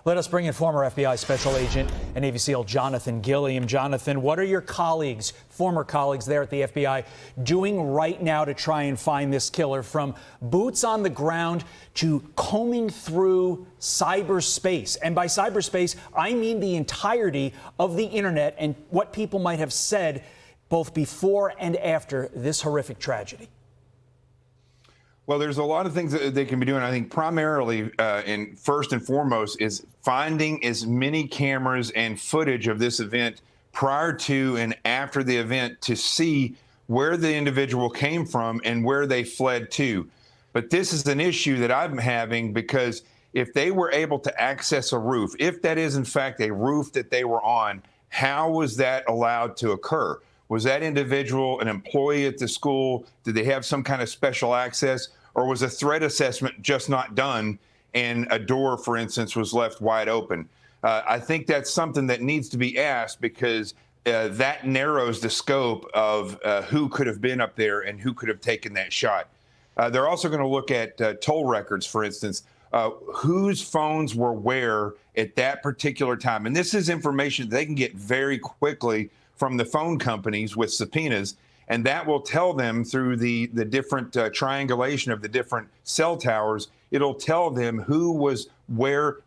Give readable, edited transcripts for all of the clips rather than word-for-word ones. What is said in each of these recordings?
Let us bring in former FBI Special Agent and Navy SEAL Jonathan Gilliam. Jonathan, what are your colleagues, former colleagues there at the FBI, doing right now to try and find this killer, from boots on the ground to combing through cyberspace? And by cyberspace, I mean the entirety of the internet and what people might have said both before and after this horrific tragedy. Well, there's a lot of things that they can be doing. I think primarily and first and foremost is finding as many cameras and footage of this event prior to and after the event to see where the individual came from and where they fled to. But this is an issue that I'm having, because if they were able to access a roof, if that is in fact a roof that they were on, how was that allowed to occur? Was that individual an employee at the school? Did they have some kind of special access? Or was a threat assessment just not done and a door, for instance, was left wide open? I think that's something that needs to be asked, because that narrows the scope of who could have been up there and who could have taken that shot. They're also going to look at toll records, for instance, whose phones were where at that particular time. And this is information they can get very quickly from the phone companies with subpoenas. And that will tell them through the different triangulation of the different cell towers. It'll tell them who was where,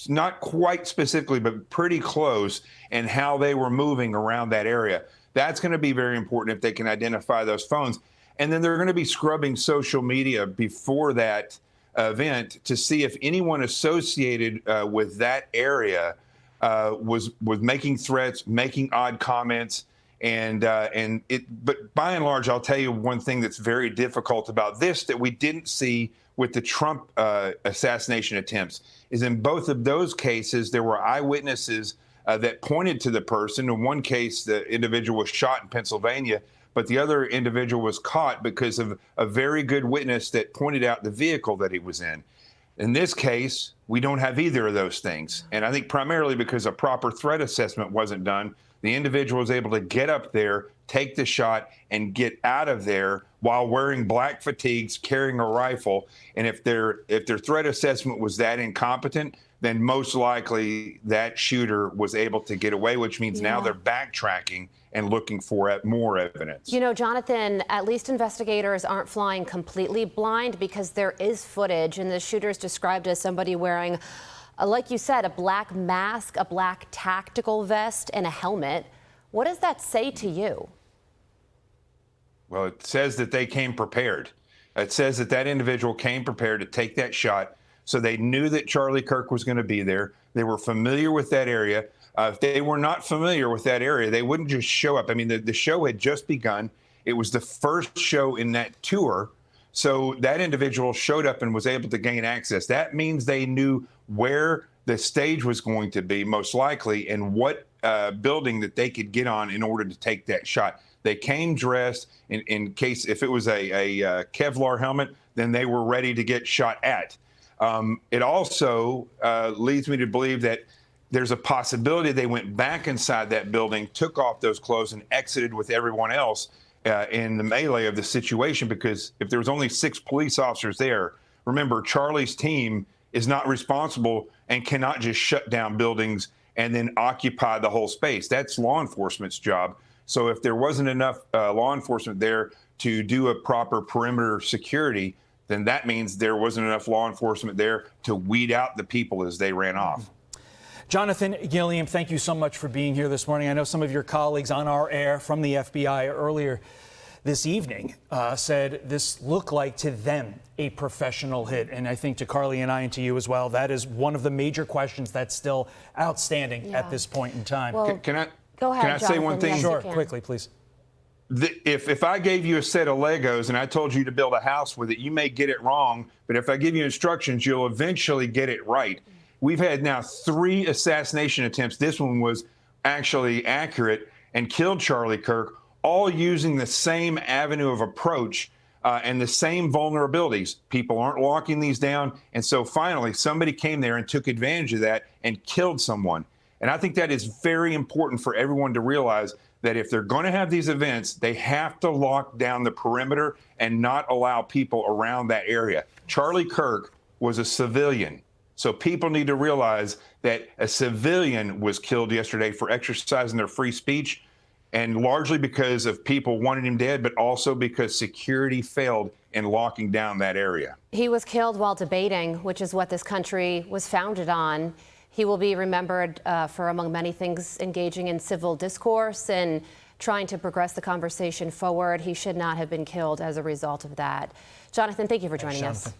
not quite specifically, but pretty close, and how they were moving around that area. That's going to be very important if they can identify those phones. And then they're going to be scrubbing social media before that event to see if anyone associated with that area was making threats, making odd comments. But by and large, I'll tell you one thing that's very difficult about this that we didn't see with the Trump assassination attempts is in both of those cases, there were eyewitnesses that pointed to the person. In one case, the individual was shot in Pennsylvania, but the other individual was caught because of a very good witness that pointed out the vehicle that he was in. In this case, we don't have either of those things. And I think primarily because a proper threat assessment wasn't done. The individual was able to get up there, take the shot, and get out of there while wearing black fatigues, carrying a rifle. And if their threat assessment was that incompetent, then most likely that shooter was able to get away, which means now they're backtracking and looking for more evidence. You know, Jonathan, at least investigators aren't flying completely blind, because there is footage, and the shooter is described as somebody wearing, like you said, a black mask, a black tactical vest, and a helmet. What does that say to you? Well, it says that they came prepared. It says that that individual came prepared to take that shot. So they knew that Charlie Kirk was going to be there. They were familiar with that area. If they were not familiar with that area, they wouldn't just show up. I mean, the show had just begun. It was the first show in that tour. So that individual showed up and was able to gain access. That means they knew where the stage was going to be, most likely, and what building that they could get on in order to take that shot. They came dressed in case if it was a Kevlar helmet, then they were ready to get shot at. It also leads me to believe that there's a possibility they went back inside that building, took off those clothes, and exited with everyone else in the melee of the situation, because if there was only 6 police officers there, remember, Charlie's team is not responsible and cannot just shut down buildings and then occupy the whole space. That's law enforcement's job. So if there wasn't enough law enforcement there to do a proper perimeter security, then that means there wasn't enough law enforcement there to weed out the people as they ran off. Jonathan Gilliam, thank you so much for being here this morning. I know some of your colleagues on our air from the FBI earlier this evening said this looked like to them a professional hit. And I think to Carly and I, and to you as well, that is one of the major questions that's still outstanding at this point in time. Well, Can I Jonathan, say one thing? Yes, sure, quickly, please. If I gave you a set of Legos and I told you to build a house with it, you may get it wrong. But if I give you instructions, you'll eventually get it right. We've had now 3 assassination attempts. This one was actually accurate and killed Charlie Kirk, all using the same avenue of approach and the same vulnerabilities. People aren't locking these down. And so finally, somebody came there and took advantage of that and killed someone. And I think that is very important for everyone to realize, that if they're going to have these events, they have to lock down the perimeter and not allow people around that area. Charlie Kirk was a civilian. So people need to realize that a civilian was killed yesterday for exercising their free speech, and largely because of people wanting him dead, but also because security failed in locking down that area. He was killed while debating, which is what this country was founded on. He will be remembered for, among many things, engaging in civil discourse and trying to progress the conversation forward. He should not have been killed as a result of that. Jonathan, thank you for joining us.